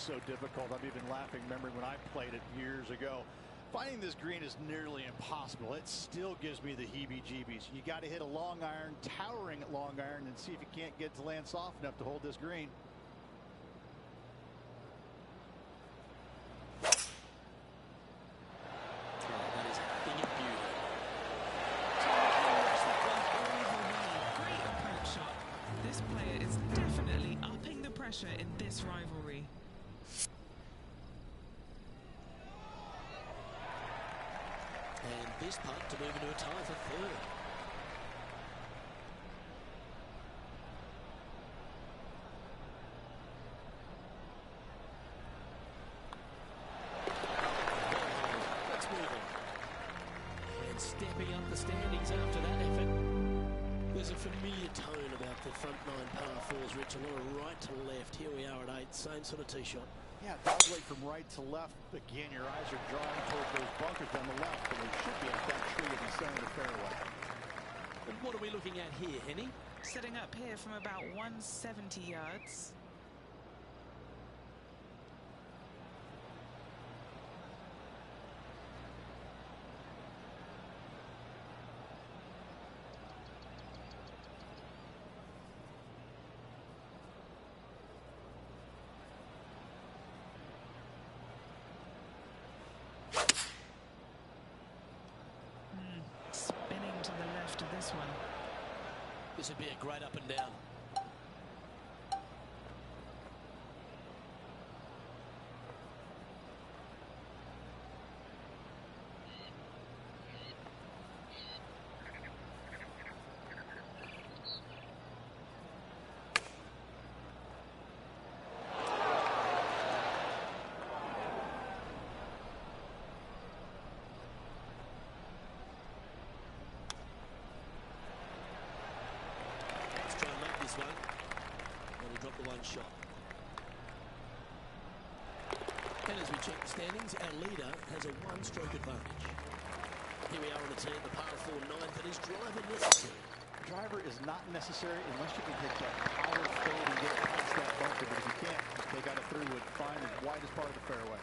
so difficult. I'm even laughing, remembering when I played it years ago. Finding this green is nearly impossible. It still gives me the heebie-jeebies. You got to hit a long iron, towering at long iron, and see if you can't get to land soft enough to hold this green. That is a thing of beauty. Great approach shot. This player is definitely upping the pressure in this rivalry. And this putt to move into a tie for third. Let's move on. And stepping up the standings after that effort. There's a familiar tone about the front nine par fours, Rich. A lot of right to left. Here we are at 8, same sort of tee shot. Yeah, dogleg from right to left. Again, your eyes are drawing toward those bunkers on the left, but they should be at that tree in the center of the fairway. And what are we looking at here, Henny? Setting up here from about 170 yards. Spinning to the left of this one. This would be a great up and down. This one, and we drop the one shot. And as we check the standings, our leader has a one-stroke advantage. Here we are on the tee, the par 4 ninth, and his driver necessary. Driver is not necessary unless you can hit that power fade and get it past that bunker, but if you can't, they got it through with fine as widest part of the fairway.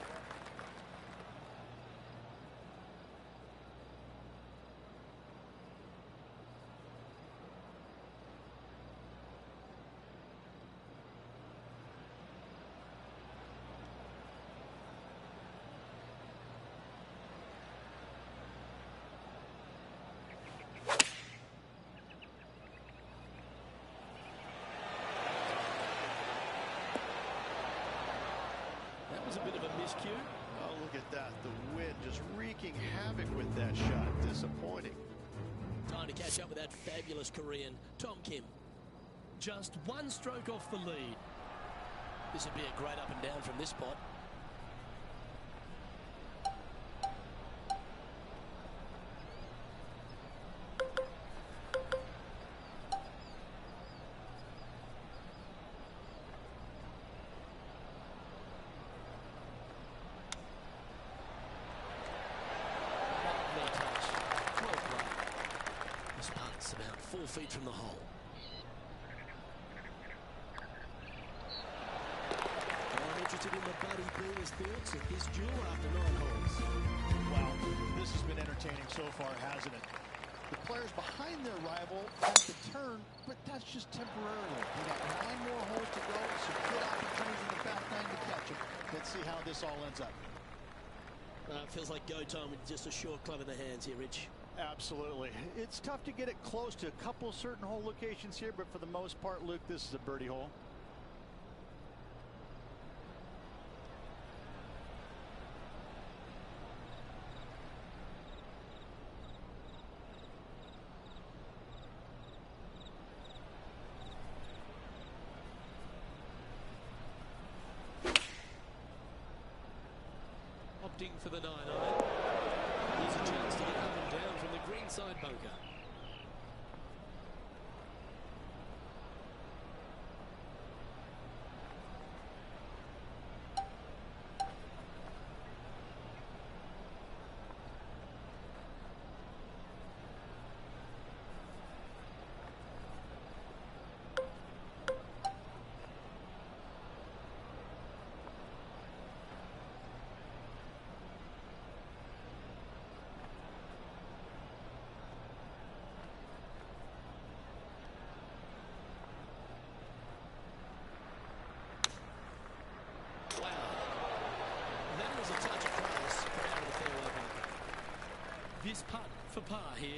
That was a bit of a miscue. Oh, look at that. The wind just wreaking havoc with that shot. Disappointing. Time to catch up with that fabulous Korean, Tom Kim. Just one stroke off the lead. This would be a great up and down from this spot. About 4 feet from the hole. I'm interested in the Buddy Beaner's thoughts of this duel after 9 holes. Wow, this has been entertaining so far, hasn't it? The players behind their rival have to turn, but that's just temporarily. They got 9 more holes to go, some good opportunities in the back nine to catch them. Let's see how this all ends up. It feels like go time with just a short club in the hands here, Rich. Absolutely. It's tough to get it close to a couple certain hole locations here, but for the most part, Luke, this is a birdie hole. Opting for the 9-iron. Here's a chance to get up and down from the greenside bunker. this putt for par here.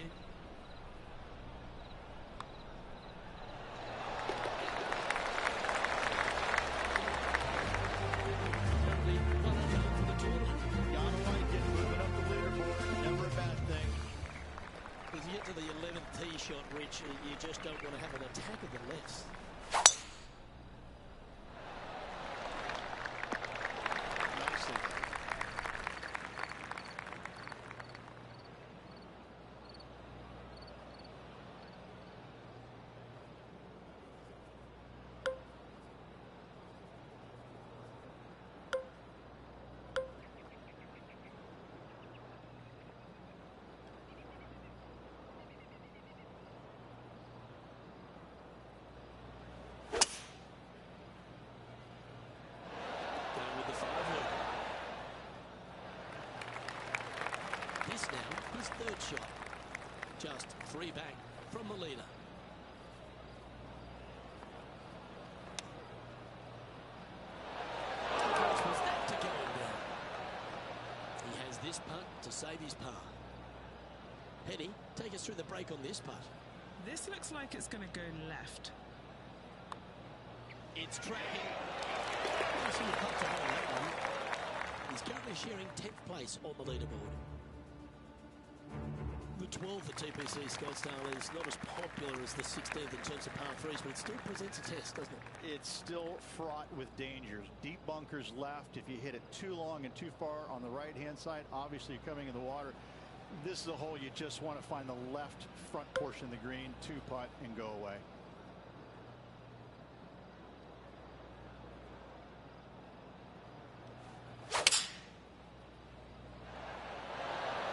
Gotta like it, moving up the leaderboard, never a bad thing. As you get to the 11th tee shot, Rich, you just don't want to have an attack of the lefts. Nicely. Going with the 5-wood. This now, his third shot. Just 3 back from the leader. How close was that to going down? He has this putt to save his par. Penny, take us through the break on this putt. This looks like it's going to go left. It's tracking. Nice little putt to hold that one. He's currently sharing 10th place on the leaderboard. The 12 for TPC Scottsdale is not as popular as the 16th in terms of par threes, but it still presents a test, doesn't it? It's still fraught with dangers. Deep bunkers left. If you hit it too long and too far on the right-hand side, obviously you're coming in the water. This is a hole you just want to find the left front portion of the green, 2-putt, and go away.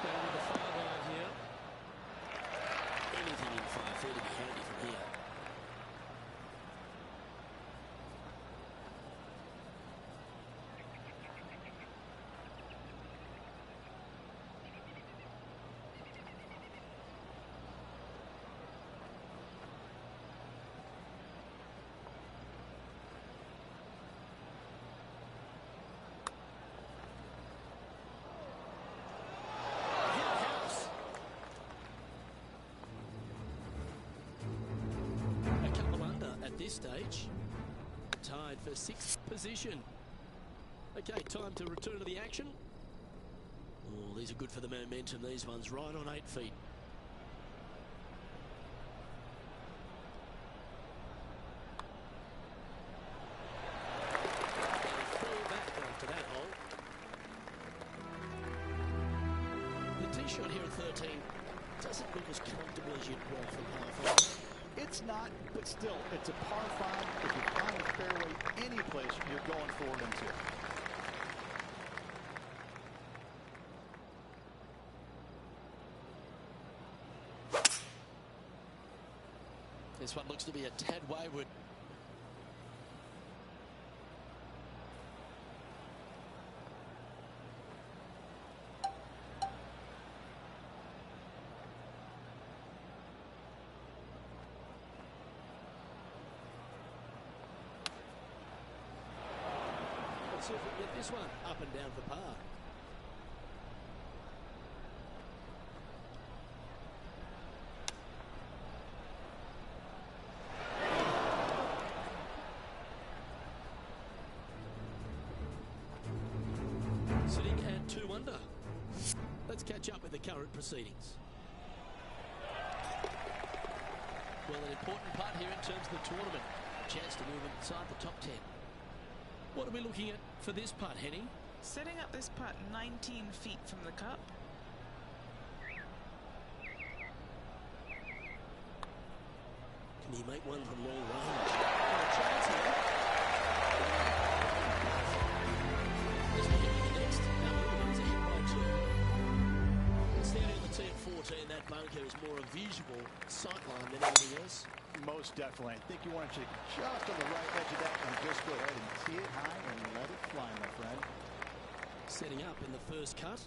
Going with the 5-iron here. Anything in 5 feet to be handy from here. Hit a house. A couple under at this stage. Tied for 6th position. Okay, time to return to the action. Oh, these are good for the momentum. These ones right on 8 feet. Fall back after that hole. The tee shot here at 13 doesn't look as comfortable as you'd want from par 5. It's not, but still, it's a par 5. If you find a fairway any place, you're going forward into. This one looks to be a tad wayward. Let's see if we can get this one up and down for par. Sitting at 2 under. Let's catch up with the current proceedings. Well, an important part here in terms of the tournament. Chance to move inside the top 10. What are we looking at for this putt, Henny? Setting up this putt 19 feet from the cup. Can he make one from long range? Oh, a chance here. As we hit the next, our Williams ahead by 2. Standing on the tee at 14, that bunker is more a visual sightline than anything else. Most definitely. I think you want to just on the right edge of that and just go ahead and tee it high and let it fly, my friend. Setting up in the first cut.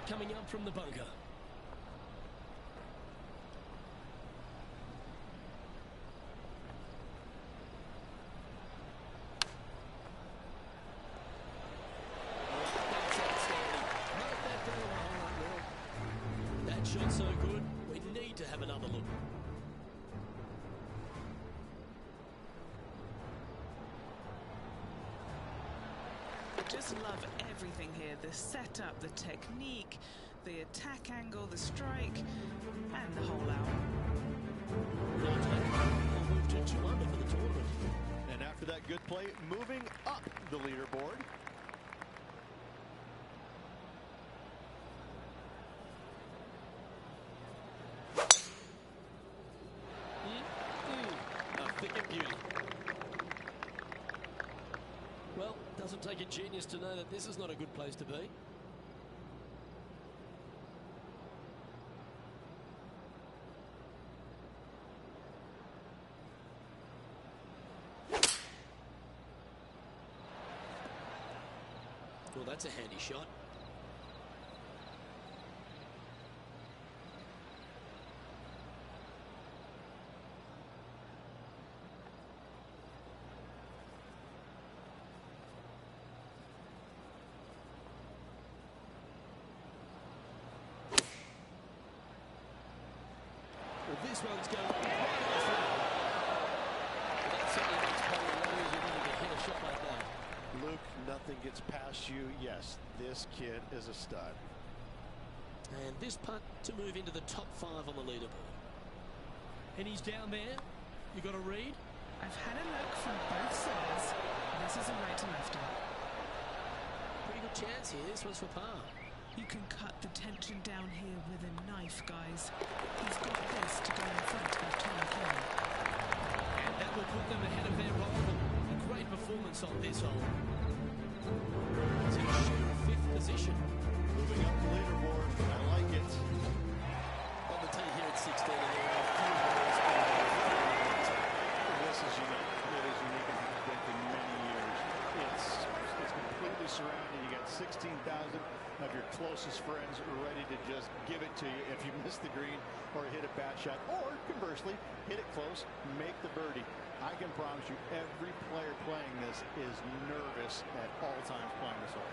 coming up from the bunker. That shot so good, we need to have another look. Just love everything here. The setup, the technique, the attack angle, the strike, and the whole out. We'll move to 2 under for the tournament. And after that good play, moving up the leaderboard. A thick of beauty. Well, doesn't take a genius to know that this is not a good place to be. Well, that's a handy shot. Well, this one's going right off the line. That certainly makes Paddy a lot easier than to hit a shot like that. Luke, nothing gets past you. Yes, this kid is a stud. And this putt to move into the top 5 on the leaderboard. And he's down there. You got a read? I've had a look from both sides. This is a right to lefter. Pretty good chance here. This one's for par. You can cut the tension down here with a knife, guys. He's got this to go in front of Tom Kim. And that will put them ahead of their rival. A great performance on this hole. It's in sheer 5th position. Moving up the leaderboard. I like it. On the tee here at 16. And This is unique. It is unique and has been for many years. It's completely surrounded. You got 16,000 of your closest friends ready to just give it to you if you miss the green or hit a bad shot, or conversely, hit it close, make the birdie. I can promise you every player playing this is nervous at all times playing this hole.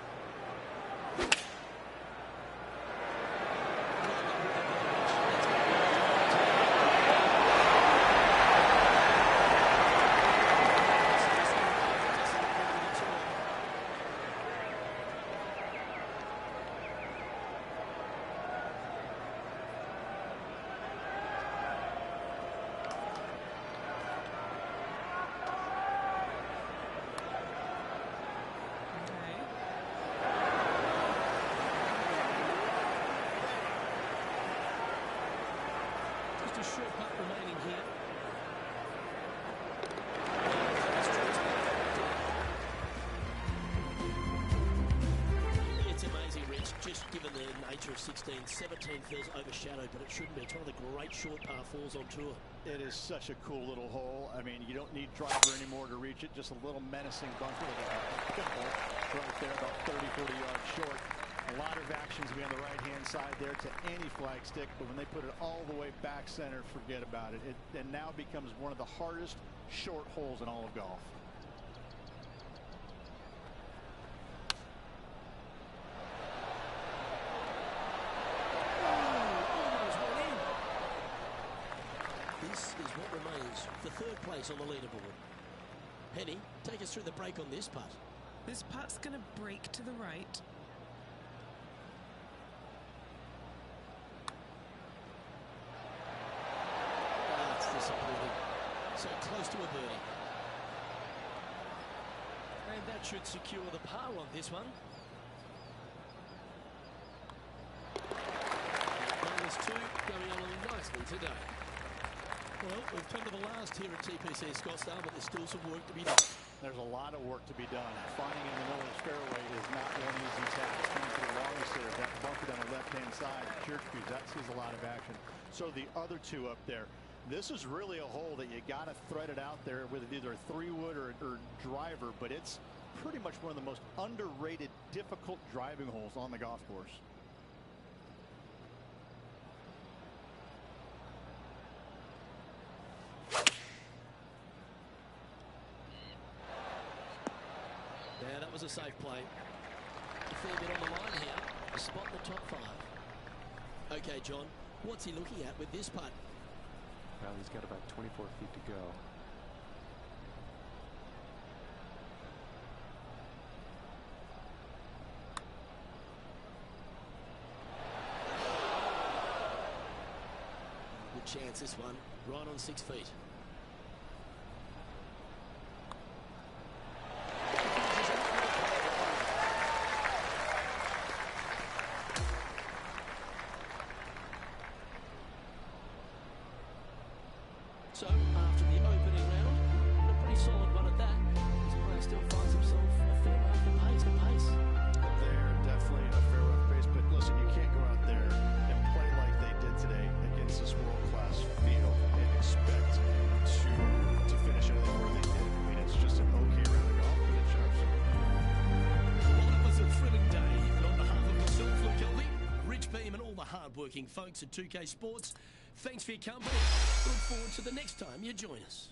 a short putt remaining here. It's amazing, Rich, just given the nature of 16. 17 feels overshadowed, but it shouldn't be. It's one of the great short par fours on tour. It is such a cool little hole. I mean, you don't need driver anymore to reach it. Just a little menacing bunker right there, about 30, 40 yards short. A lot of actions be on the right-hand side there to any flag stick, but when they put it all the way back center, forget about it. It now becomes one of the hardest short holes in all of golf. This is what remains for third place on the leaderboard. Henny, take us through the break on this putt. This putt's going to break to the right. That's disappointing. So close to a birdie. And that should secure the par on this one. -2 going on nicely today. Well, we've come to the last here at TPC Scottsdale, but there's still some work to be done. There's a lot of work to be done. Finding in the middle of the fairway is not one easy task. Coming to the longest there, that bunker down the left-hand side, Church Creek, that sees a lot of action. So the other two up there, this is really a hole that you got to thread it out there with either a 3-wood or driver, but it's pretty much one of the most underrated, difficult driving holes on the golf course. a safe play. A fair bit on the line here. A spot in the top 5. Okay, John, what's he looking at with this putt? Well, he's got about 24 feet to go. Good chance, this one. Right on 6 feet. So, after the opening round, a pretty solid one at that. This player still finds himself a fair way off the pace. They're definitely a fair off pace, but listen, you can't go out there and play like they did today against this world-class field and expect to finish anything where they did. I mean, it's just an okay round of golf for the Sharps. Well, it was a thrilling day, and on behalf of myself, Luke Kelby, Rich Beam, and all the hard-working folks at 2K Sports, thanks for your company. Look forward to the next time you join us.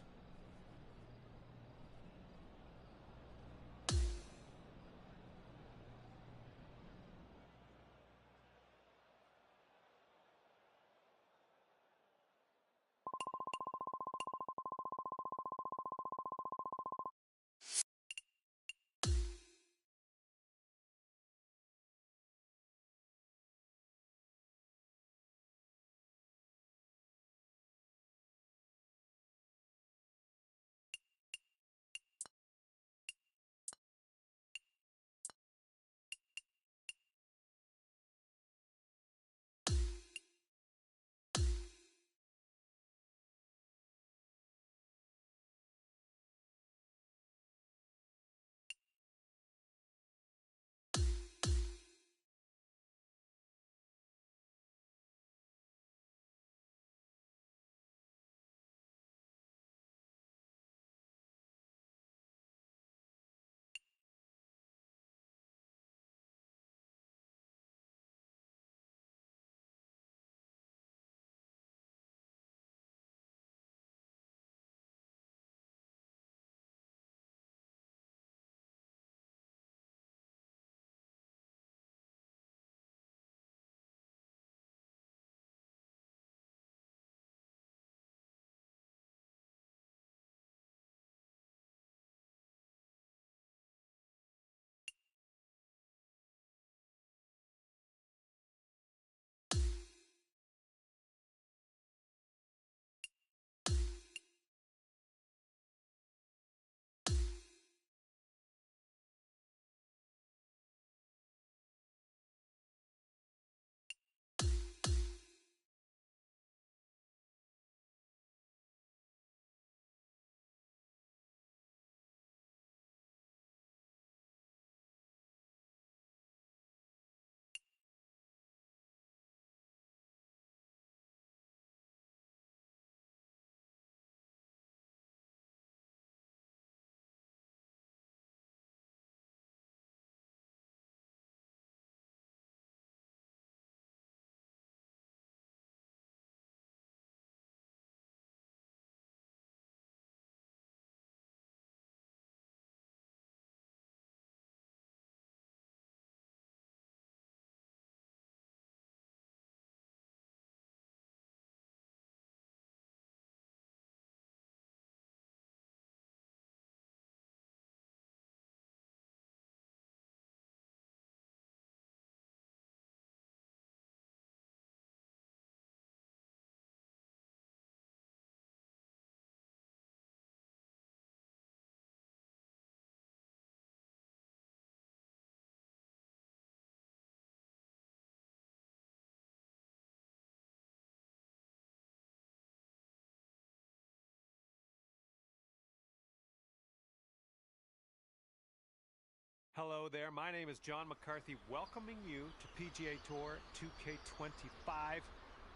Hello there, my name is John McCarthy, welcoming you to PGA Tour 2K25.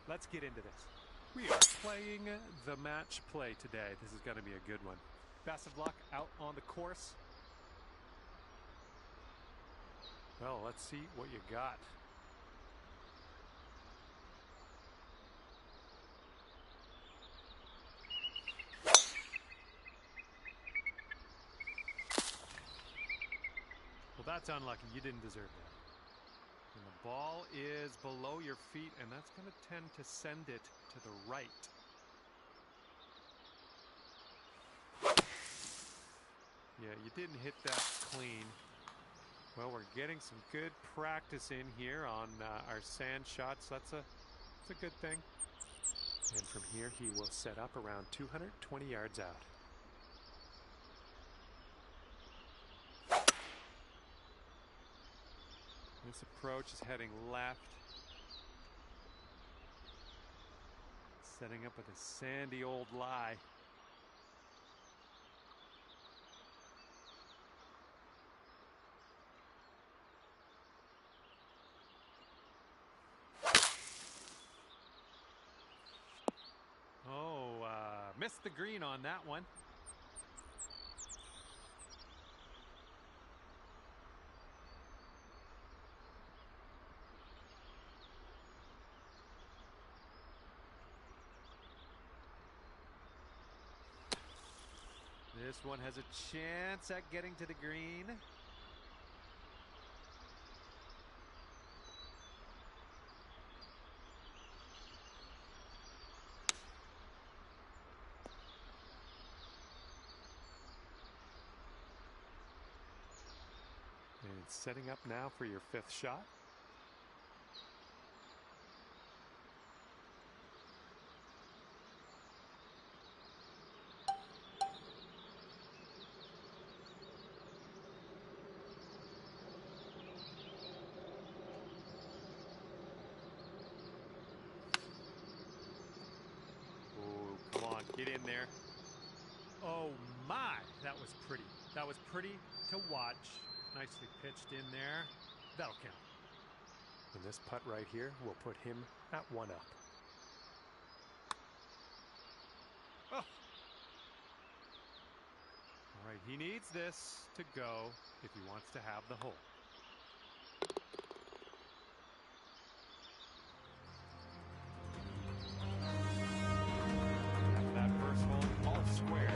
Let's get into this. We are playing the match play today. This is going to be a good one. Best of luck out on the course. Well, let's see what you got. That's unlucky. You didn't deserve that. And the ball is below your feet, and that's going to tend to send it to the right. Yeah, you didn't hit that clean. Well, we're getting some good practice in here on our sand shots. That's a good thing. And from here, he will set up around 220 yards out. This approach is heading left. Setting up with a sandy old lie. Missed the green on that one. This one has a chance at getting to the green. And it's setting up now for your fifth shot. Oh, come on, get in there. Oh my, that was pretty. That was pretty to watch. Nicely pitched in there. That'll count. And this putt right here will put him at 1 up. Oh. All right, he needs this to go if he wants to have the hole. After that first hole, all square.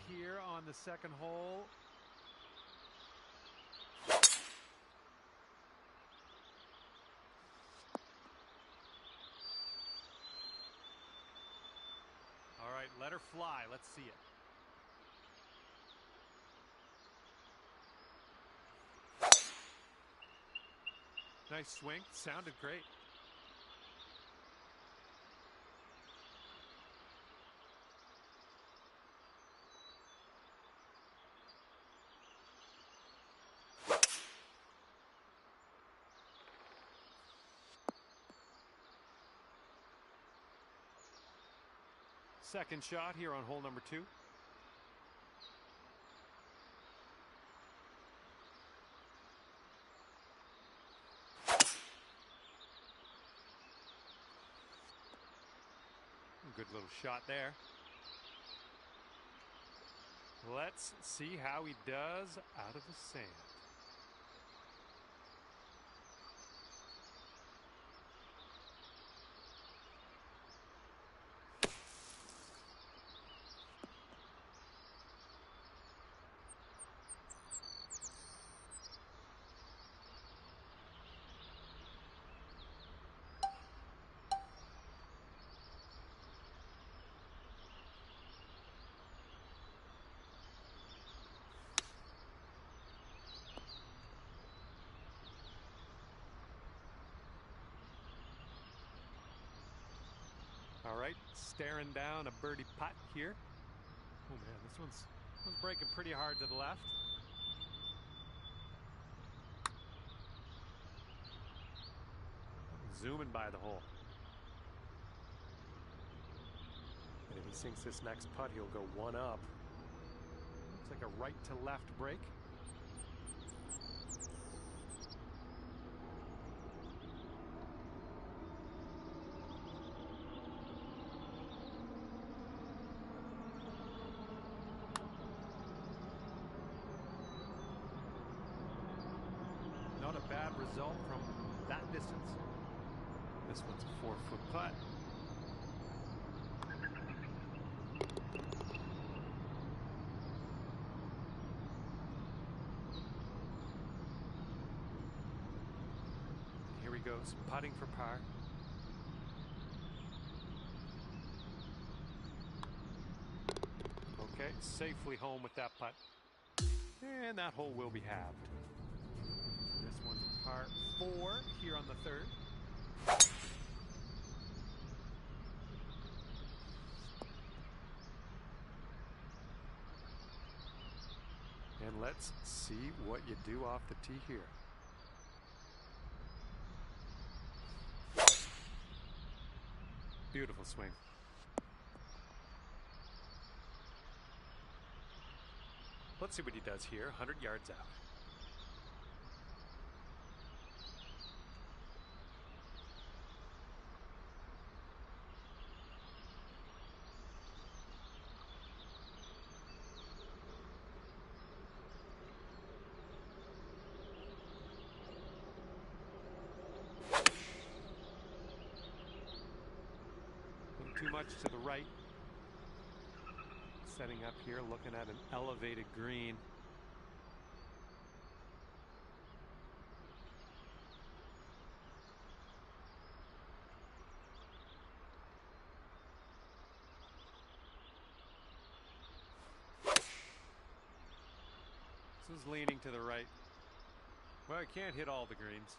Here on the second hole. All right, let her fly. Let's see it. Nice swing. Sounded great. Second shot here on hole number 2. Good little shot there. Let's see how he does out of the sand. All right, staring down a birdie putt here. Oh man, this one's breaking pretty hard to the left. Zooming by the hole. And if he sinks this next putt, he'll go 1 up. Looks like a right to left break. Not a bad result from that distance. This one's a 4-foot putt. Here he goes, putting for par. Okay, safely home with that putt. And that hole will be halved. This one's a par 4 here on the third. And let's see what you do off the tee here. Beautiful swing. Let's see what he does here, 100 yards out. Too much to the right. Setting up here, looking at an elevated green. This is leaning to the right. Well, I can't hit all the greens.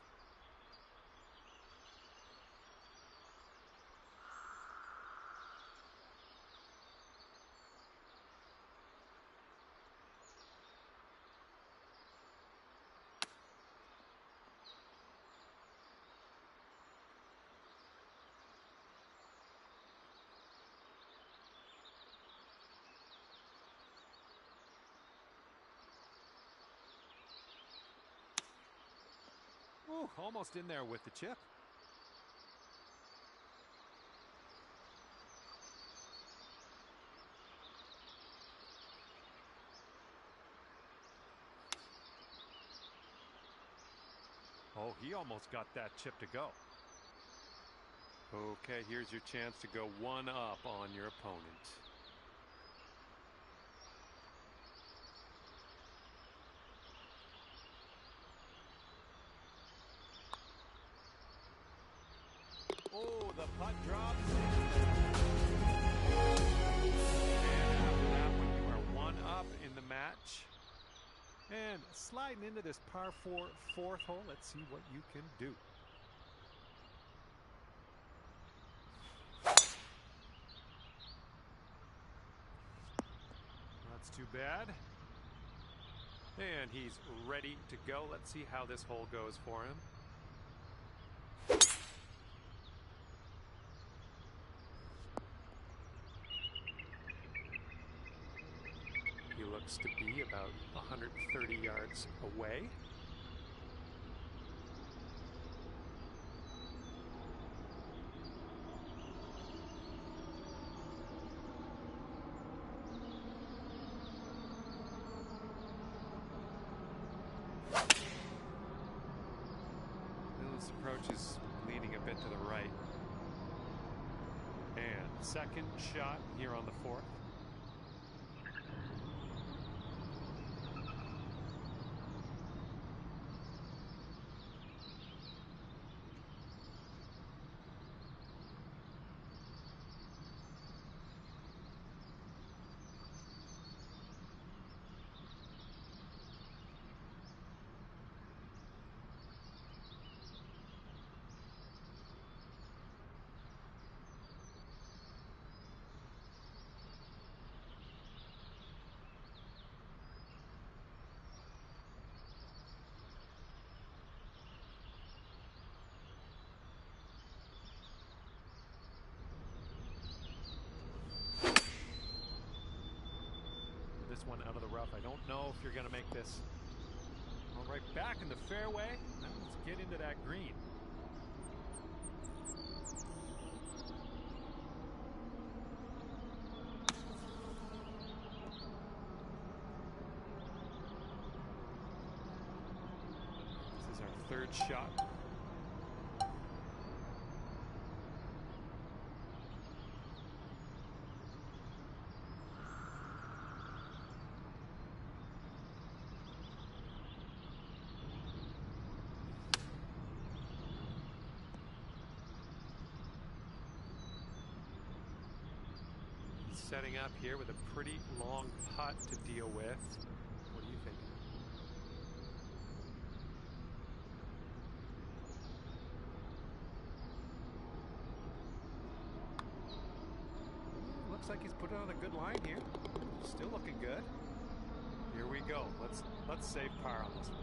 Ooh, almost in there with the chip. Oh, he almost got that chip to go. Okay, here's your chance to go one up on your opponent. Oh, the putt drops. And after that one, you are one up in the match. And sliding into this par 4 fourth hole, let's see what you can do. That's too bad. And he's ready to go. Let's see how this hole goes for him. He looks to be about 130 yards away. This approach is leaning a bit to the right. And second shot here on the fourth. This one out of the rough. I don't know if you're going to make this. All right, back in the fairway. Now let's get into that green. This is our third shot. setting up here with a pretty long putt to deal with. What do you think? Looks like he's put it on a good line here. Still looking good. Here we go. Let's save par on this one.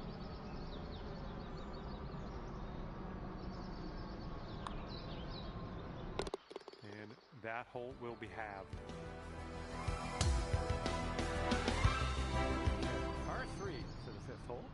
And that hole will be halved. Par 3 for the 5th hole.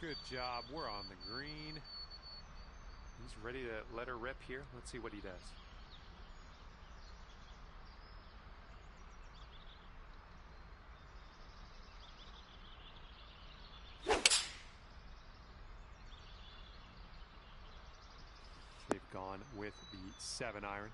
Good job. We're on the green. He's ready to let her rip here. Let's see what he does. They've gone with the 7-iron.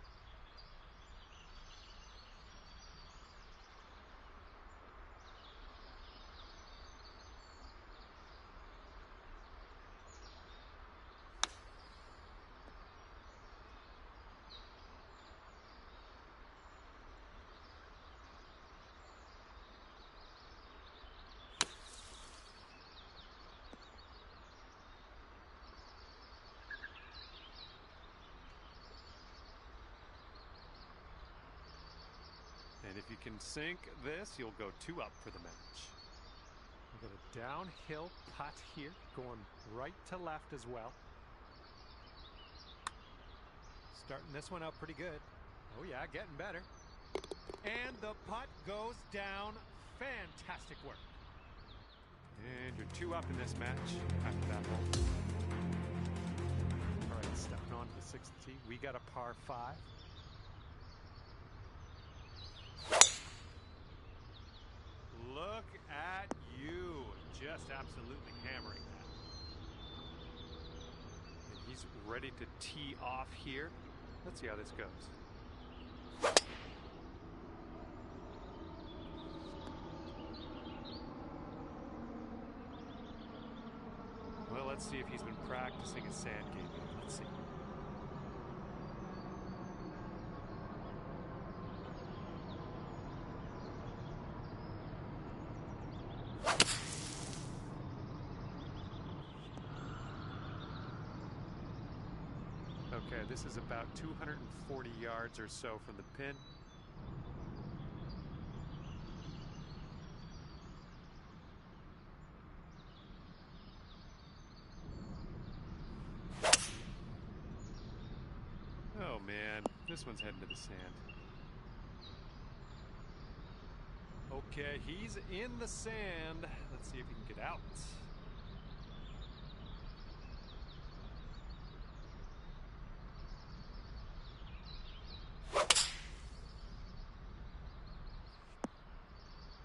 And if you can sink this, you'll go 2 up for the match. We've got a downhill putt here, going right to left as well. Starting this one out pretty good. Oh yeah, getting better. And the putt goes down. Fantastic work. And you're 2 up in this match after that hole. All right, stepping on to the 6th tee. We got a par 5. Look at you, just absolutely hammering that. And he's ready to tee off here. Let's see how this goes. Well, let's see if he's been practicing his sand game. Let's see. Okay, this is about 240 yards or so from the pin. Oh man, this one's heading to the sand. Okay, he's in the sand. Let's see if he can get out.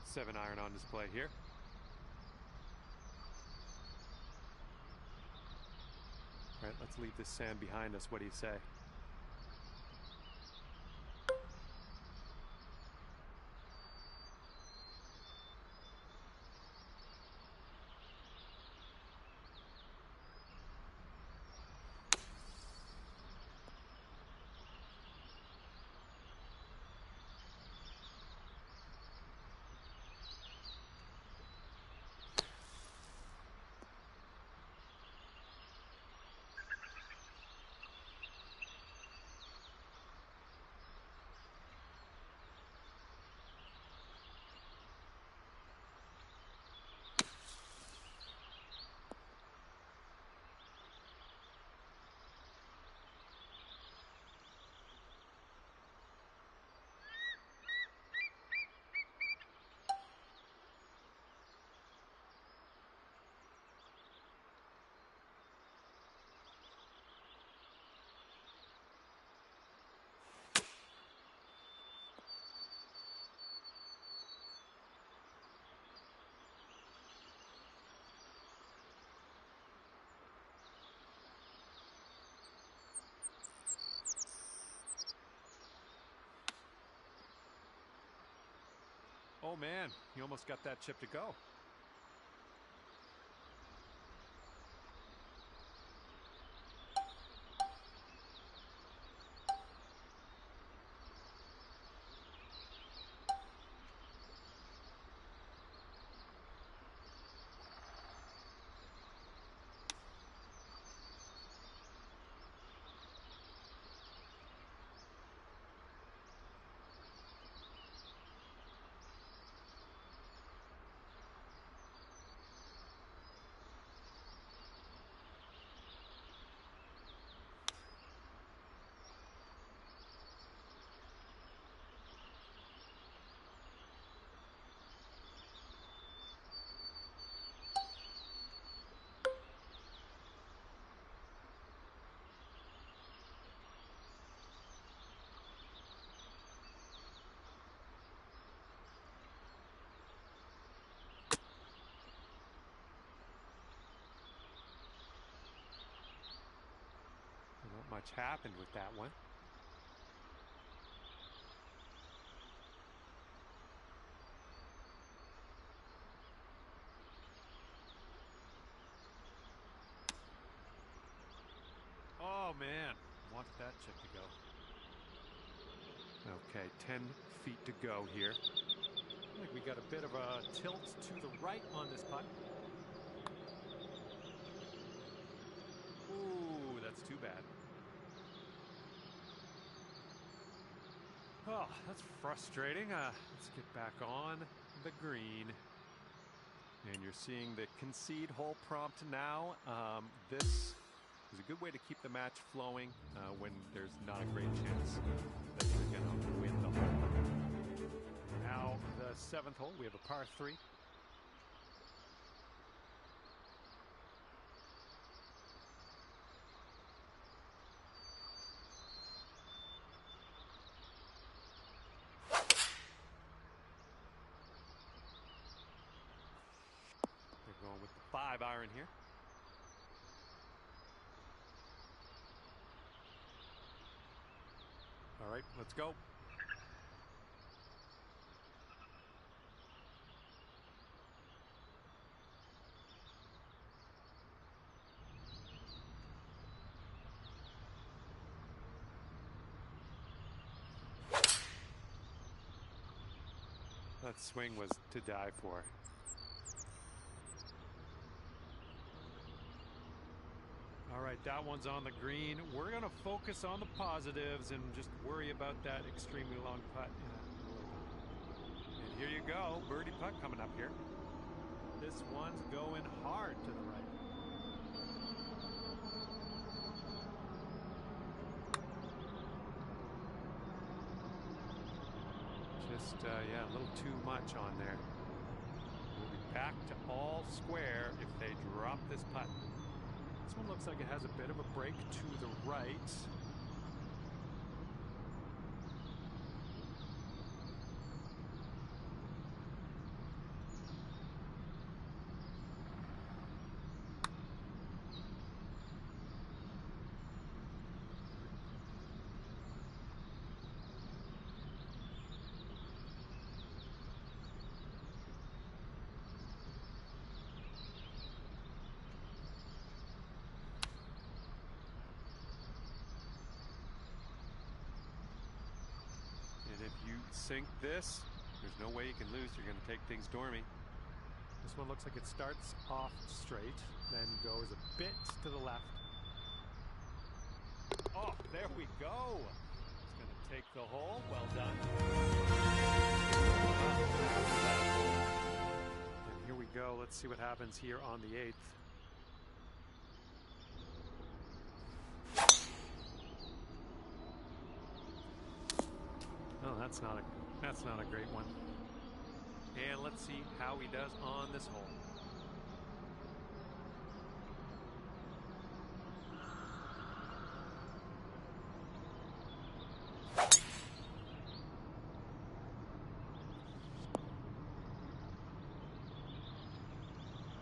Seven-iron on display here. All right, let's leave this sand behind us. What do you say? Oh man, he almost got that chip to go. Not much happened with that one. Oh man, wanted that chip to go. Okay, 10 feet to go here. I think we got a bit of a tilt to the right on this putt. Ooh, that's too bad. Oh, that's frustrating. Let's get back on the green. And you're seeing the concede hole prompt now. This is a good way to keep the match flowing when there's not a great chance that you're going to win the hole. Now, the 7th hole, we have a par 3. They're going with the 5-iron here. All right, let's go. That swing was to die for. All right, that one's on the green. We're going to focus on the positives and just worry about that extremely long putt. And here you go, birdie putt coming up here. This one's going hard to the right. Just, yeah, a little too much on there. We'll be back to all square if they drop this putt. This one looks like it has a bit of a break to the right. And if you sink this, there's no way you can lose. You're going to take things dormy. This one looks like it starts off straight, then goes a bit to the left. Oh, there we go. It's going to take the hole. Well done. And here we go. Let's see what happens here on the 8th. Oh, that's not a great one. And let's see how he does on this hole.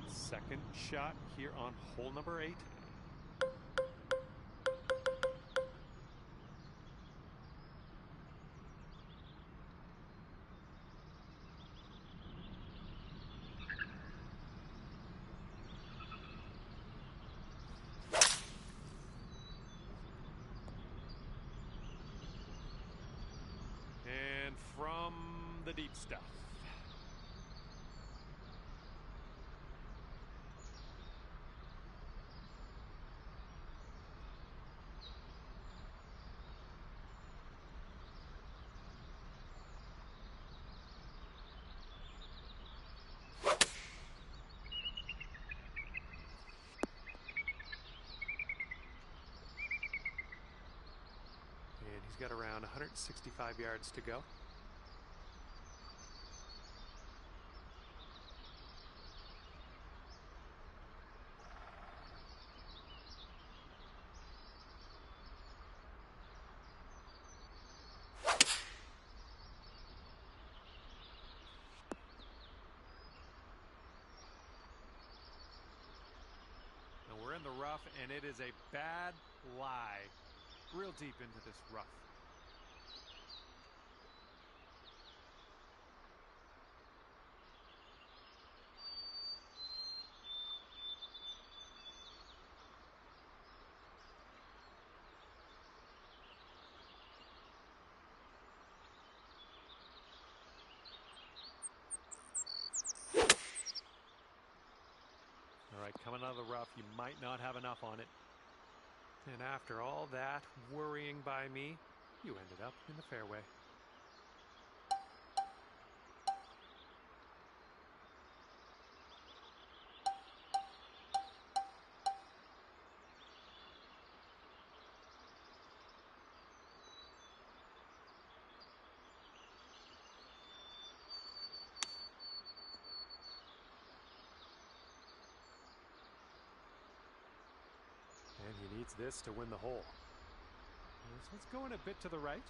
Second shot here on hole number 8. from the deep stuff. And he's got around 165 yards to go. And we're in the rough, and it is a bad lie. Real deep into this rough. All right, coming out of the rough, you might not have enough on it. And after all that worrying by me, you ended up in the fairway. And he needs this to win the hole. This one's going a bit to the right.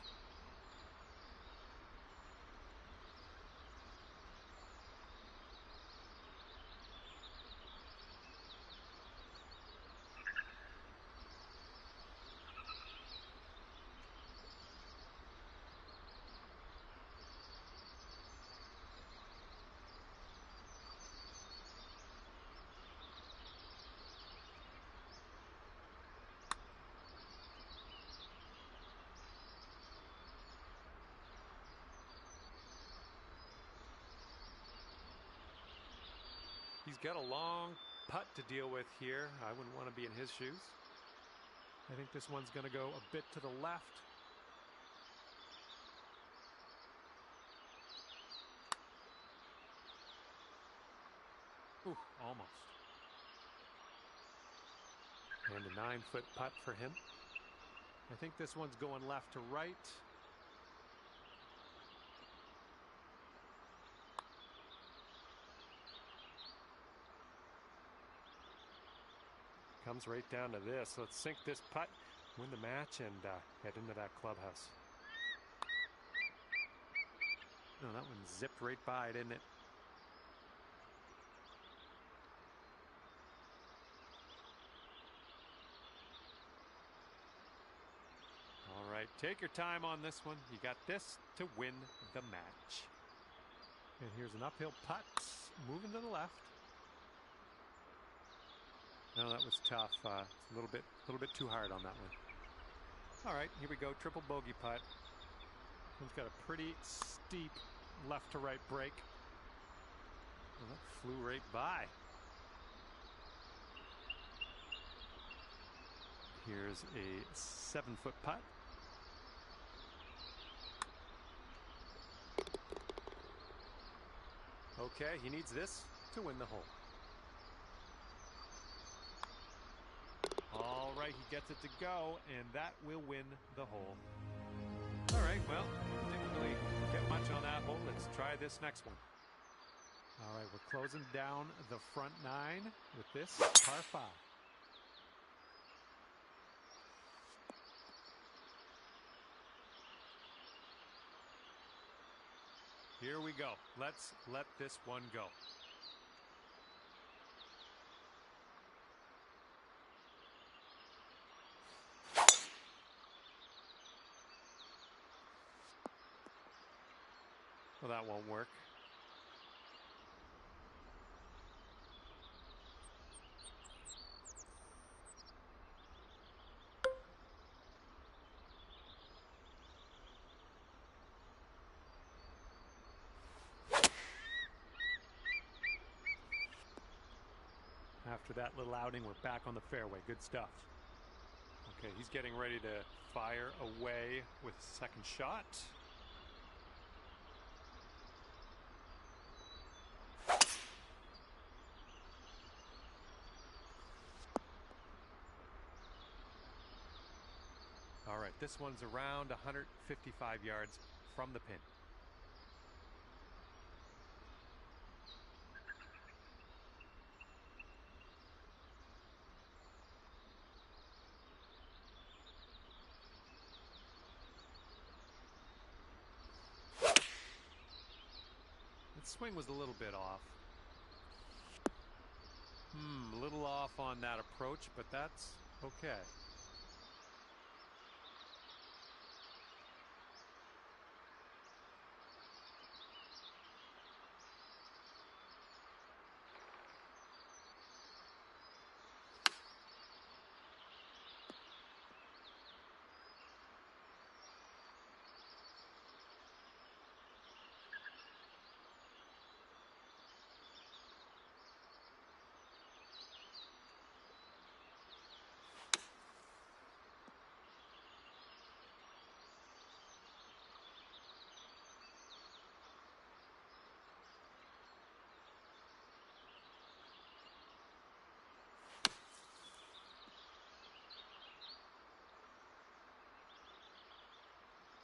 He's got a long putt to deal with here. I wouldn't want to be in his shoes. I think this one's going to go a bit to the left. Ooh, almost. And a 9-foot putt for him. I think this one's going left to right. Comes right down to this. Let's sink this putt, win the match, and head into that clubhouse. Oh, that one zipped right by, didn't it? All right, take your time on this one. You got this to win the match. And here's an uphill putt, moving to the left. No, that was tough. A little bit too hard on that one. All right, here we go. Triple bogey putt. One's got a pretty steep left to right break. Well, that flew right by. Here's a 7-foot putt. Okay, he needs this to win the hole. All right, he gets it to go, and that will win the hole. All right, well, didn't really get much on that hole. Let's try this next one. All right, we're closing down the front 9 with this par 5. Here we go. Let's let this one go. Well, that won't work. After that little outing, we're back on the fairway. Good stuff. Okay, he's getting ready to fire away with his second shot. All right, this one's around 155 yards from the pin. The swing was a little bit off. A little off on that approach, but that's okay.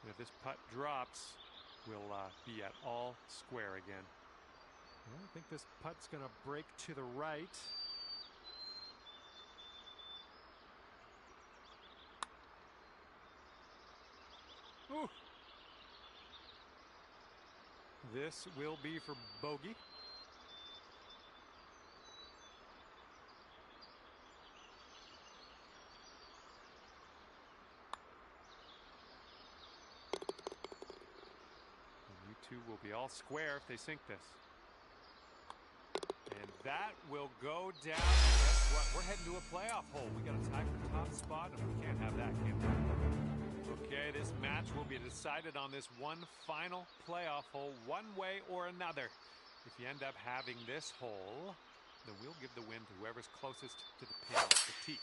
If this putt drops, we'll be at all square again. I think this putt's going to break to the right. Ooh. This will be for bogey. Will be all square if they sink this. And that will go down. Guess what? We're heading to a playoff hole. We got a tie for top spot, and we can't have that, can we? Okay, this match will be decided on this one final playoff hole, one way or another. If you end up having this hole, then we'll give the win to whoever's closest to the pin off the tee.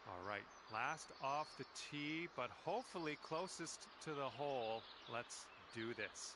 All right, last off the tee, but hopefully closest to the hole. Let's do this.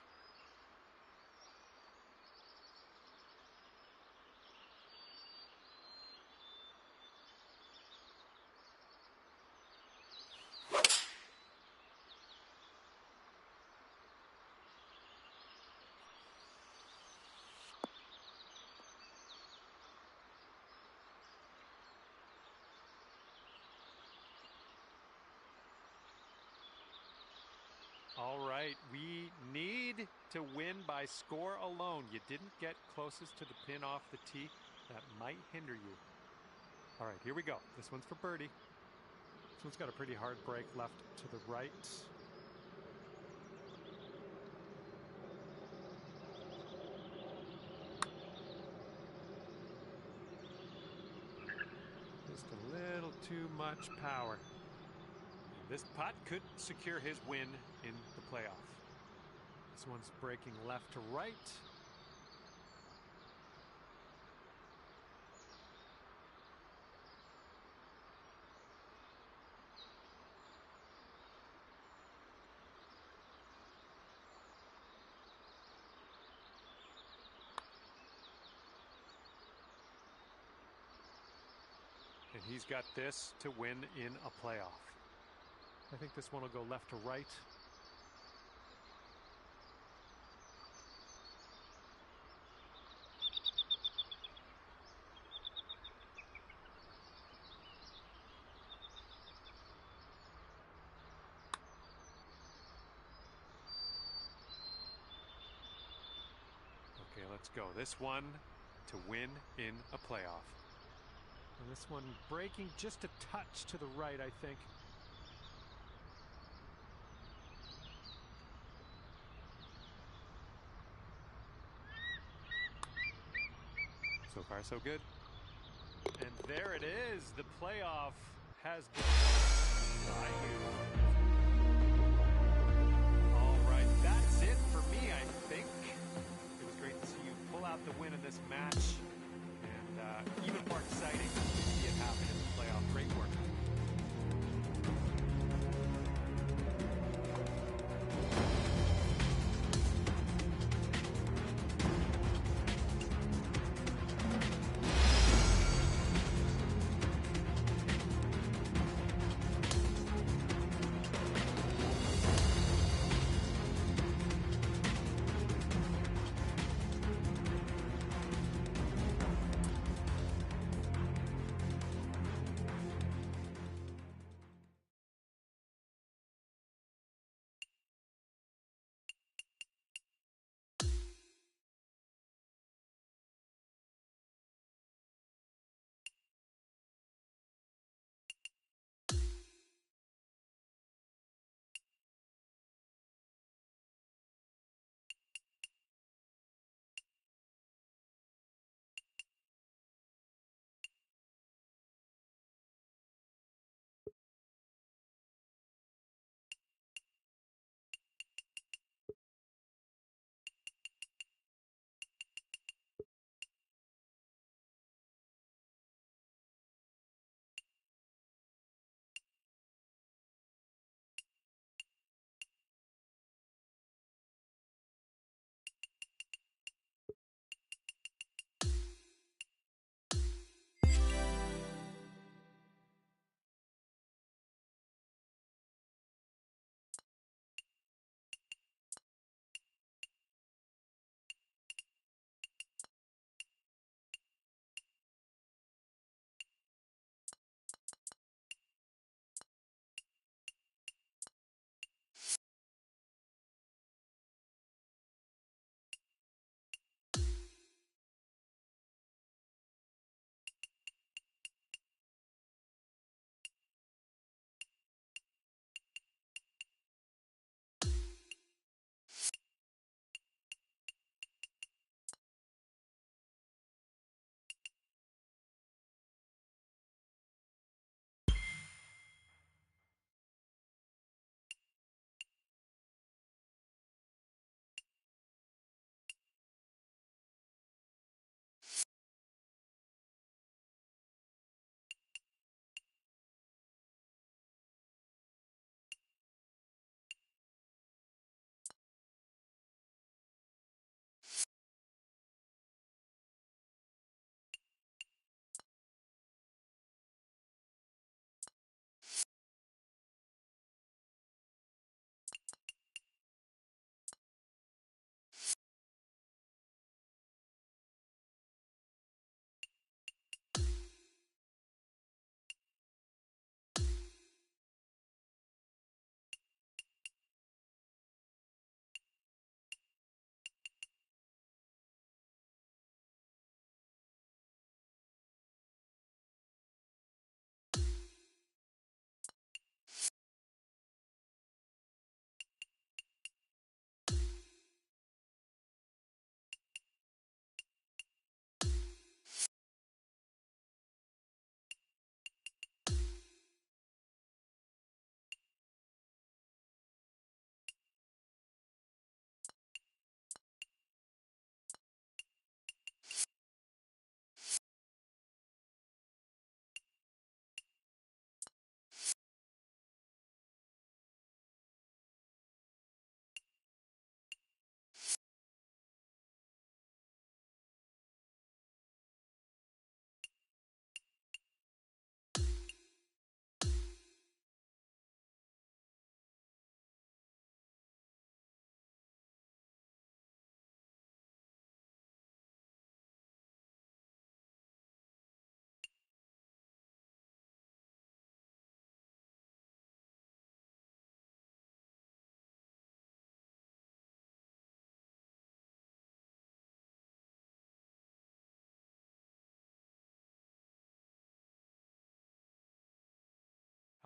All right, we need to win by score alone. You didn't get closest to the pin off the tee. That might hinder you. All right, here we go. This one's for birdie. This one's got a pretty hard break left to the right. Just a little too much power. This putt could secure his win in the playoff. This one's breaking left to right. And he's got this to win in a playoff. I think this one will go left to right. Okay, let's go. This one to win in a playoff. And this one breaking just a touch to the right, I think. So far, so good. And there it is. The playoff has been by you. All right, that's it for me, I think. It was great to see you pull out the win in this match. And even more exciting to see it happen in the playoff. Great work.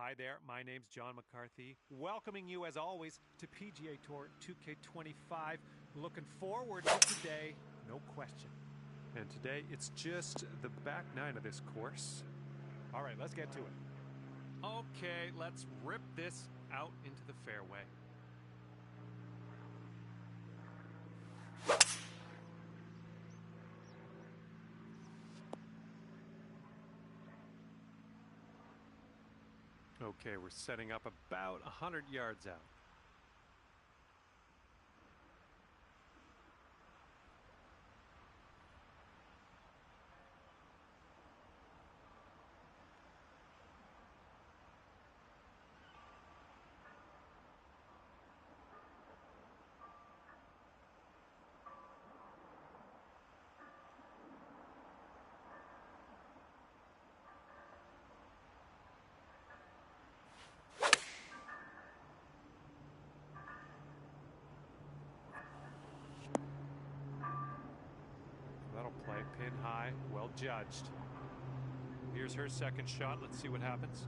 Hi there, my name's John McCarthy, welcoming you as always to PGA Tour 2K25. Looking forward to today, no question. And today, it's just the back nine of this course. All right, let's get to it. Okay, let's rip this out into the fairway. Okay, we're setting up about 100 yards out. That'll play pin high, well judged. Here's her second shot. Let's see what happens.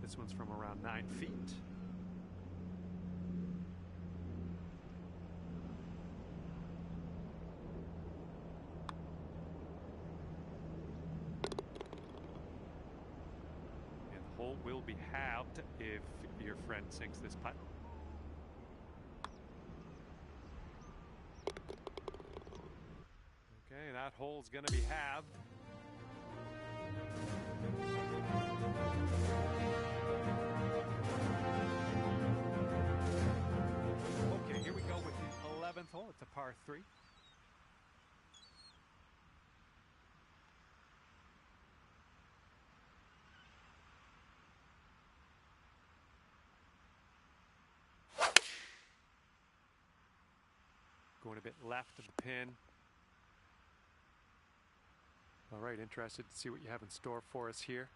This one's from around 9 feet. Hole will be halved if your friend sinks this putt. Okay, that hole's going to be halved. Okay, here we go with the 11th hole. It's a par 3. Going a bit left of the pin. All right, interested to see what you have in store for us here.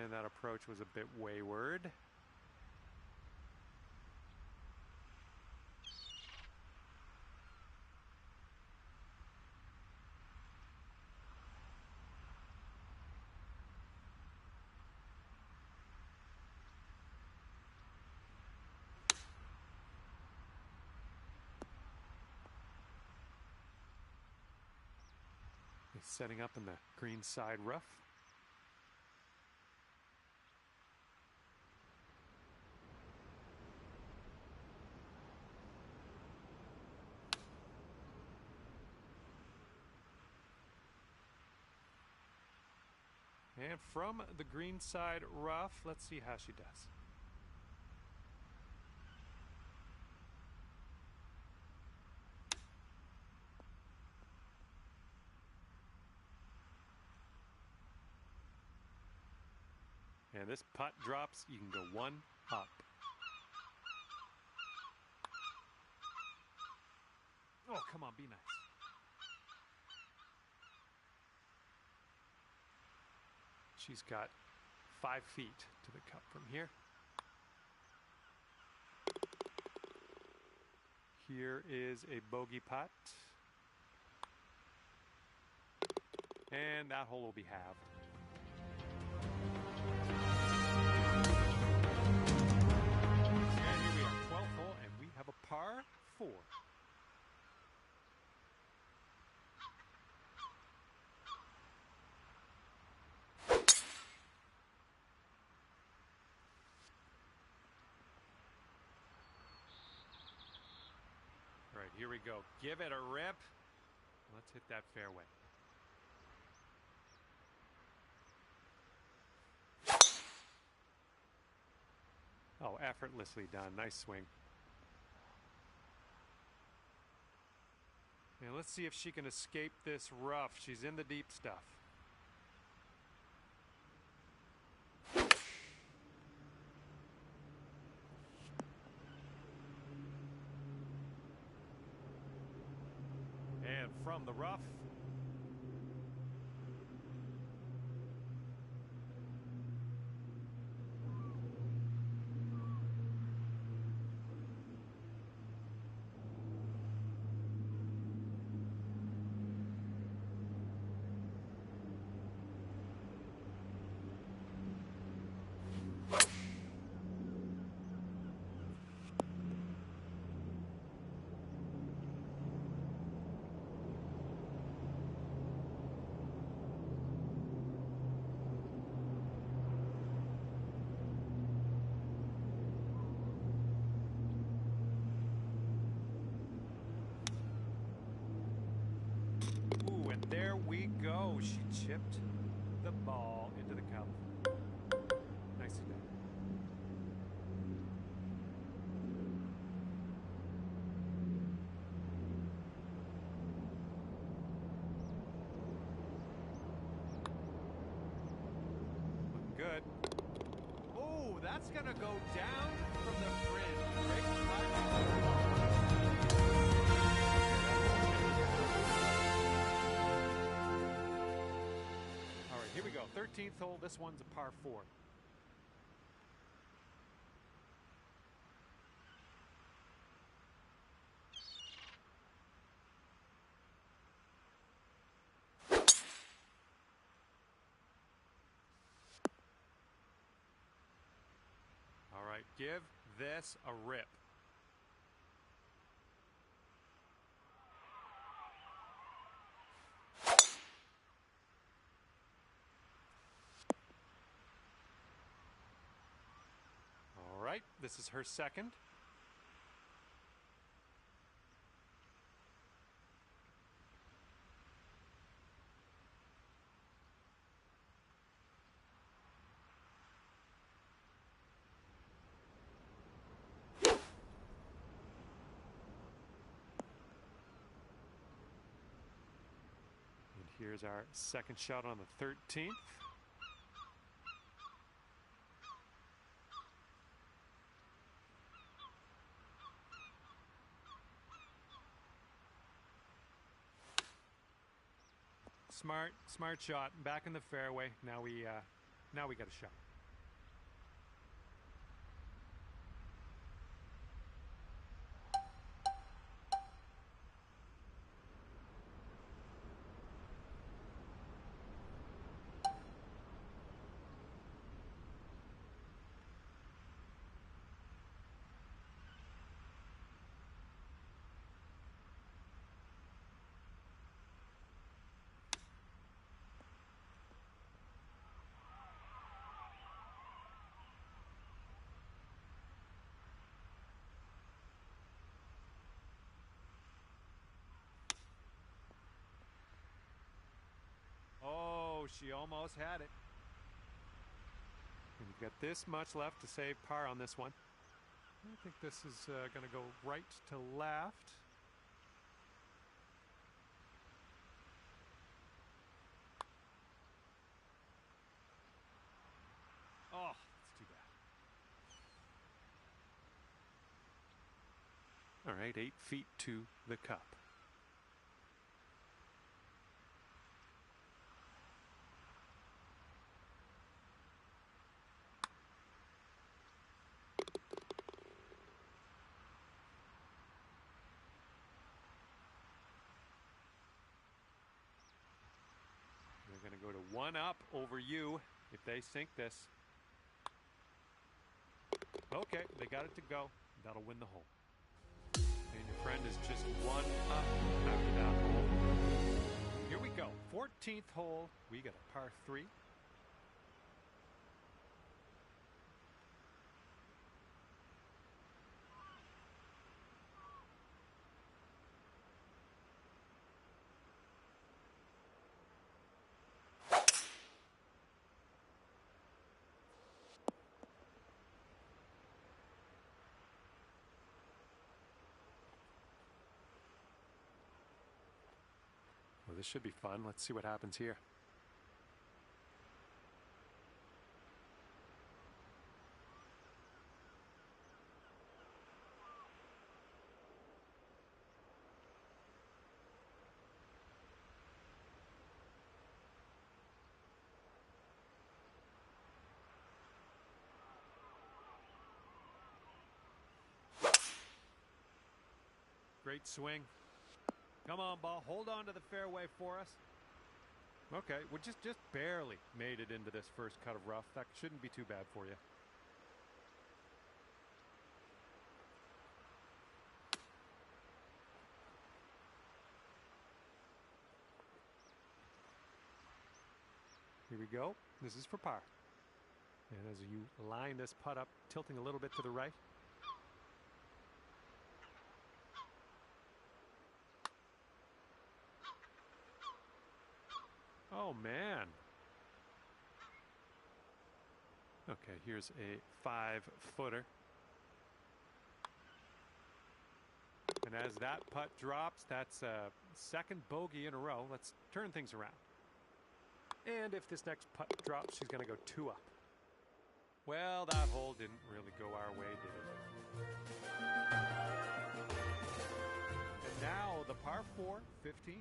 And that approach was a bit wayward. He's setting up in the green side rough. And from the green side rough, let's see how she does. And this putt drops, you can go one up. Oh, come on, be nice. She's got 5 feet to the cup from here. Here is a bogey putt. And that hole will be halved. And here we are, 12th hole, and we have a par 4. All right, here we go. Give it a rip. Let's hit that fairway. Oh, effortlessly done. Nice swing. And let's see if she can escape this rough. She's in the deep stuff. And from the rough. There we go. She chipped the ball into the cup. Nicely done. Looking good. Oh, that's going to go down from the fringe. Great timing. Here we go, 13th hole. This one's a par 4. All right, give this a rip. This is her second. And here's our second shot on the 13th. Smart shot, back in the fairway. Now we got a shot. Oh, she almost had it. And you've got this much left to save par on this one. I think this is going to go right to left. Oh, that's too bad. All right, 8 feet to the cup. They're going to go to 1 up over you if they sink this. Okay, they got it to go. That'll win the hole. And your friend is just 1 up after that hole. Here we go. 14th hole. We got a par 3. Well, this should be fun. Let's see what happens here. Great swing. Come on, ball. Hold on to the fairway for us. Okay, we just barely made it into this first cut of rough. That shouldn't be too bad for you. Here we go. This is for par. And as you line this putt up, tilting a little bit to the right. Oh, man. Okay, here's a 5-footer. And as that putt drops, that's a second bogey in a row. Let's turn things around. And if this next putt drops, she's going to go 2 up. Well, that hole didn't really go our way, did it? And now the par 4, 15th.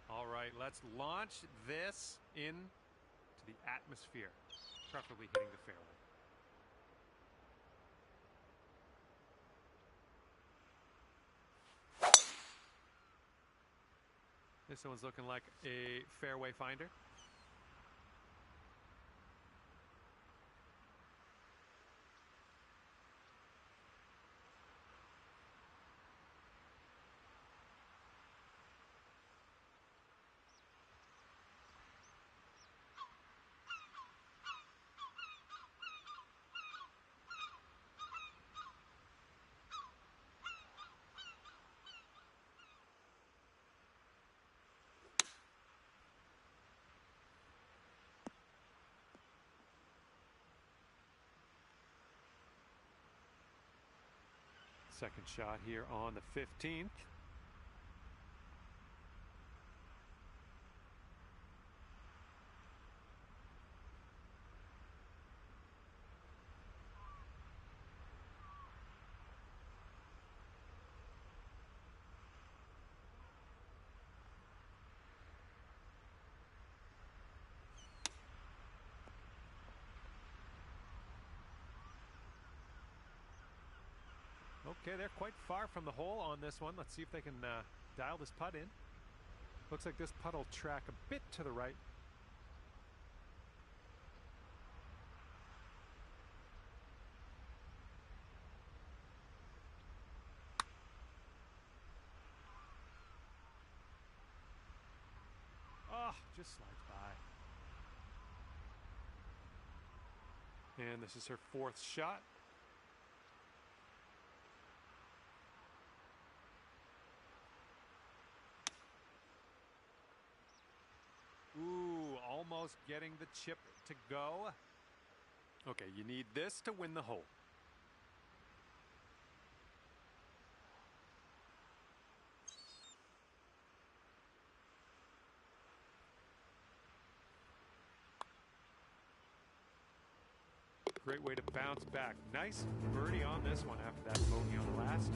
All right, let's launch this into the atmosphere, preferably hitting the fairway. This one's looking like a fairway finder. Second shot here on the 15th. Okay, they're quite far from the hole on this one. Let's see if they can dial this putt in. Looks like this putt will track a bit to the right. Oh, just slides by. And this is her 4th shot. Ooh, almost getting the chip to go. Okay, you need this to win the hole. Great way to bounce back. Nice birdie on this one after that bogey on the last.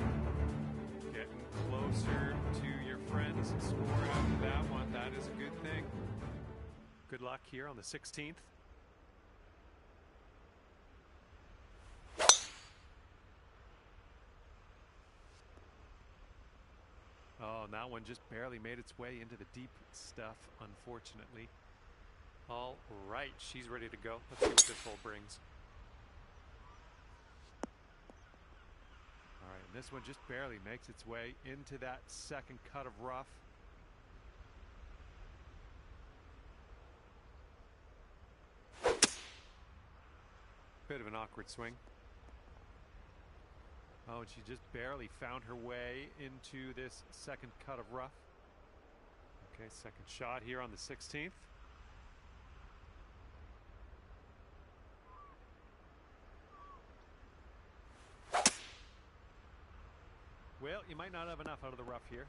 Getting closer to your friends score after that one. That is a good thing. Good luck here on the 16th. Oh, and that one just barely made its way into the deep stuff, unfortunately. All right, she's ready to go. Let's see what this hole brings. All right, and this one just barely makes its way into that second cut of rough. Bit of an awkward swing. Oh, and she just barely found her way into this second cut of rough. Okay, second shot here on the 16th. Well, you might not have enough out of the rough here.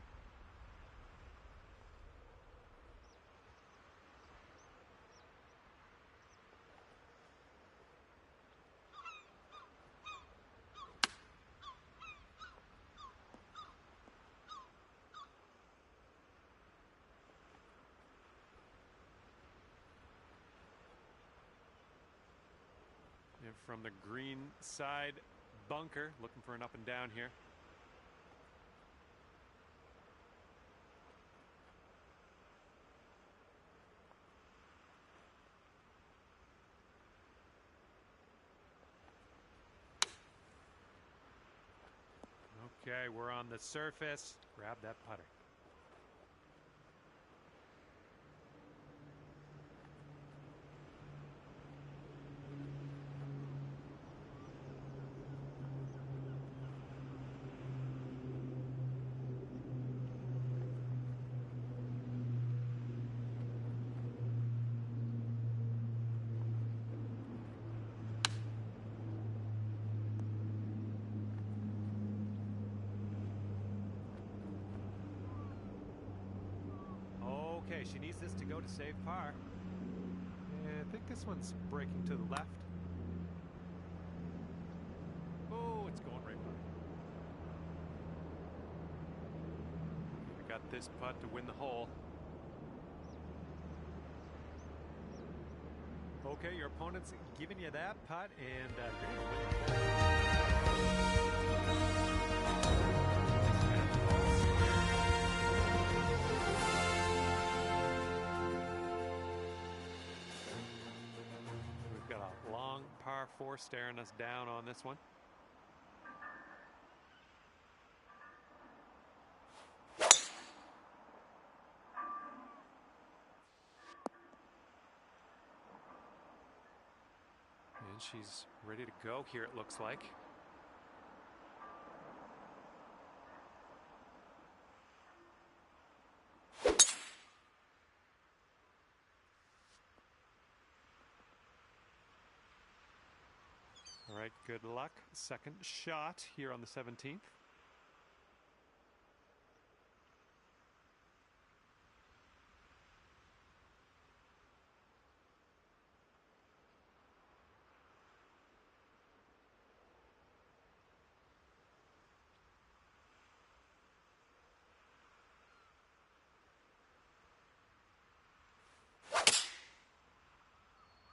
from the green side bunker, looking for an up and down here. Okay, we're on the surface. Grab that putter. Okay, she needs this to go to save par. Yeah, I think this one's breaking to the left. Oh, it's going right by. We got this putt to win the hole. Okay, your opponent's giving you that putt, and you're going to win the hole. Par 4 staring us down on this one. And she's ready to go here, it looks like. All right, good luck. Second shot here on the 17th.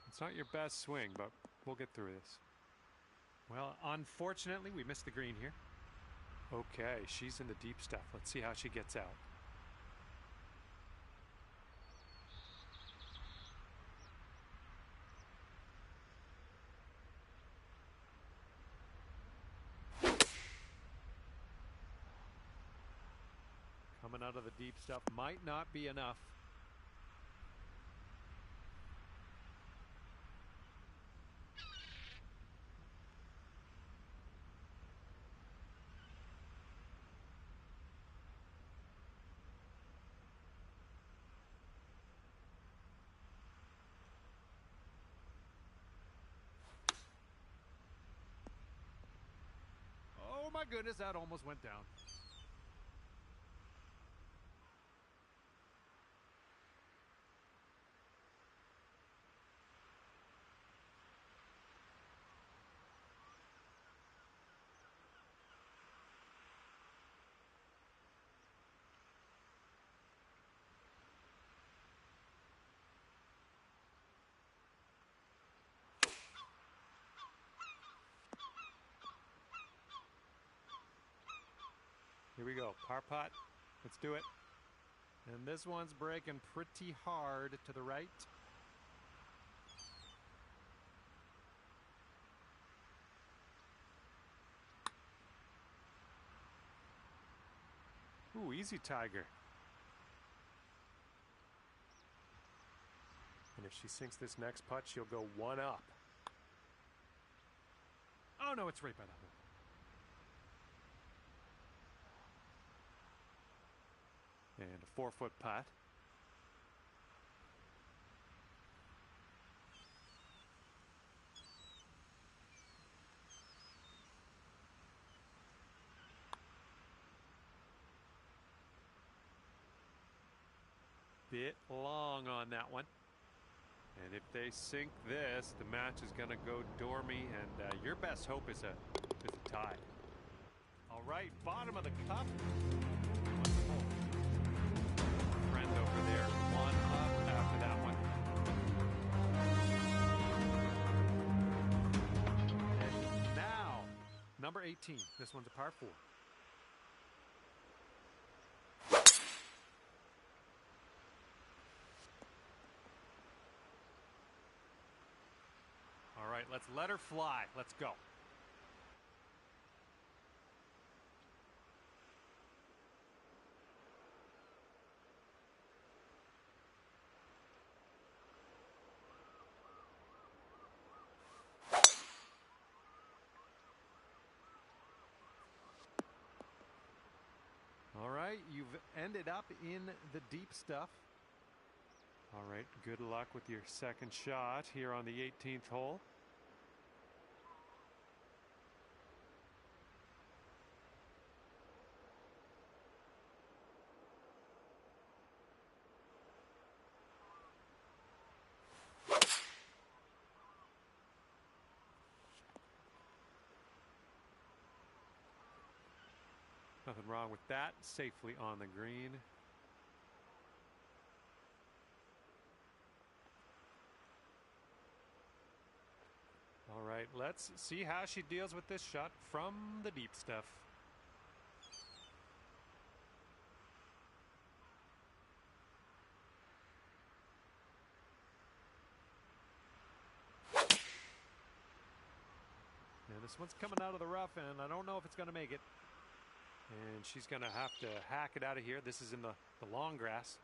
It's not your best swing, but we'll get through this. Well, unfortunately, we missed the green here. Okay, she's in the deep stuff. Let's see how she gets out. Coming out of the deep stuff might not be enough. Oh my goodness, that almost went down. Here we go, par putt. Let's do it. And this one's breaking pretty hard to the right. Ooh, easy, Tiger. And if she sinks this next putt, she'll go one up. Oh no, it's right by that hole. And a 4-foot putt. Bit long on that one. And if they sink this, the match is going to go dormy, and your best hope is a tie. All right, bottom of the cup. Friend over there, one up after that one. Number 18. This one's a par 4. All right, let's let her fly. Let's go. All right, you've ended up in the deep stuff. All right, good luck with your second shot here on the 18th hole. Nothing wrong with that. Safely on the green. All right, let's see how she deals with this shot from the deep stuff. Yeah, this one's coming out of the rough, and I don't know if it's going to make it. And she's going to have to hack it out of here. This is in the long grass.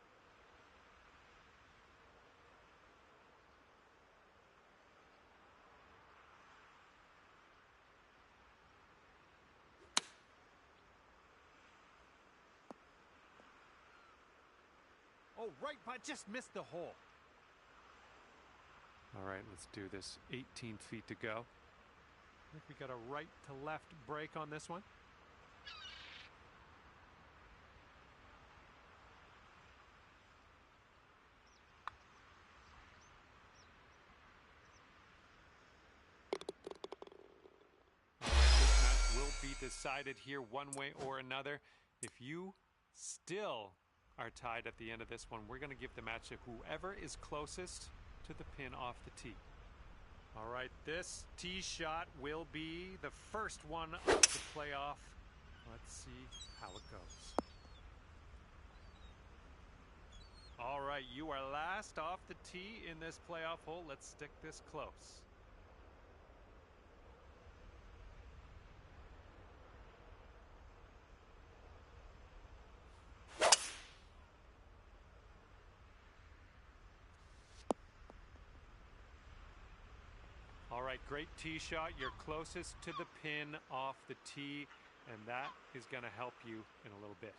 Oh, right, but I just missed the hole. All right, let's do this. 18 feet to go. I think we got a right to left break on this one. This match will be decided here one way or another. If you still are tied at the end of this one, we're going to give the match to whoever is closest to the pin off the tee. All right, this tee shot will be the first one of the playoff. Let's see how it goes. All right, you are last off the tee in this playoff hole. Let's stick this close. All right, great tee shot. You're closest to the pin off the tee, and that is going to help you in a little bit.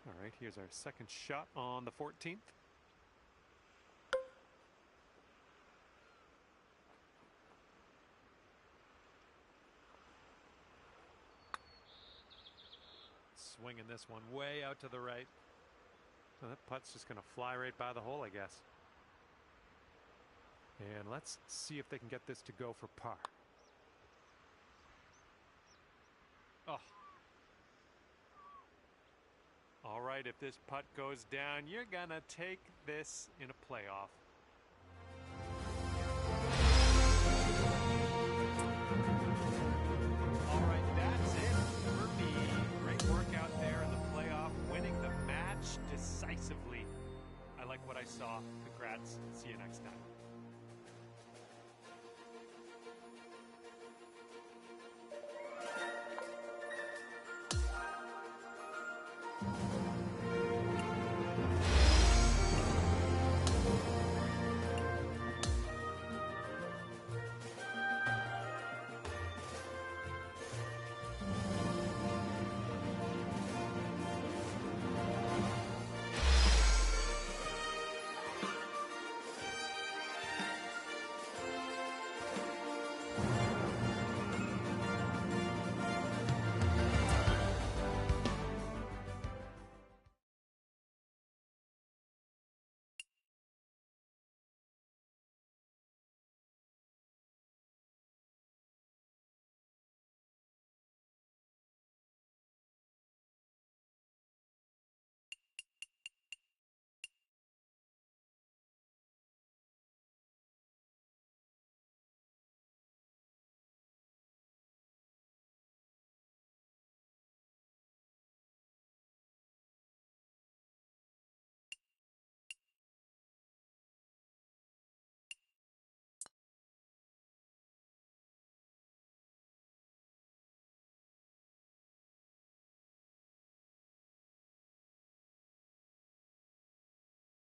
All right, here's our second shot on the 14th. Swinging this one way out to the right. So that putt's just going to fly right by the hole, I guess. And let's see if they can get this to go for par. Oh. All right, if this putt goes down, you're going to take this in a playoff. All right, that's it for me. Great work out there in the playoff, winning the match decisively. I like what I saw. Congrats. See you next time.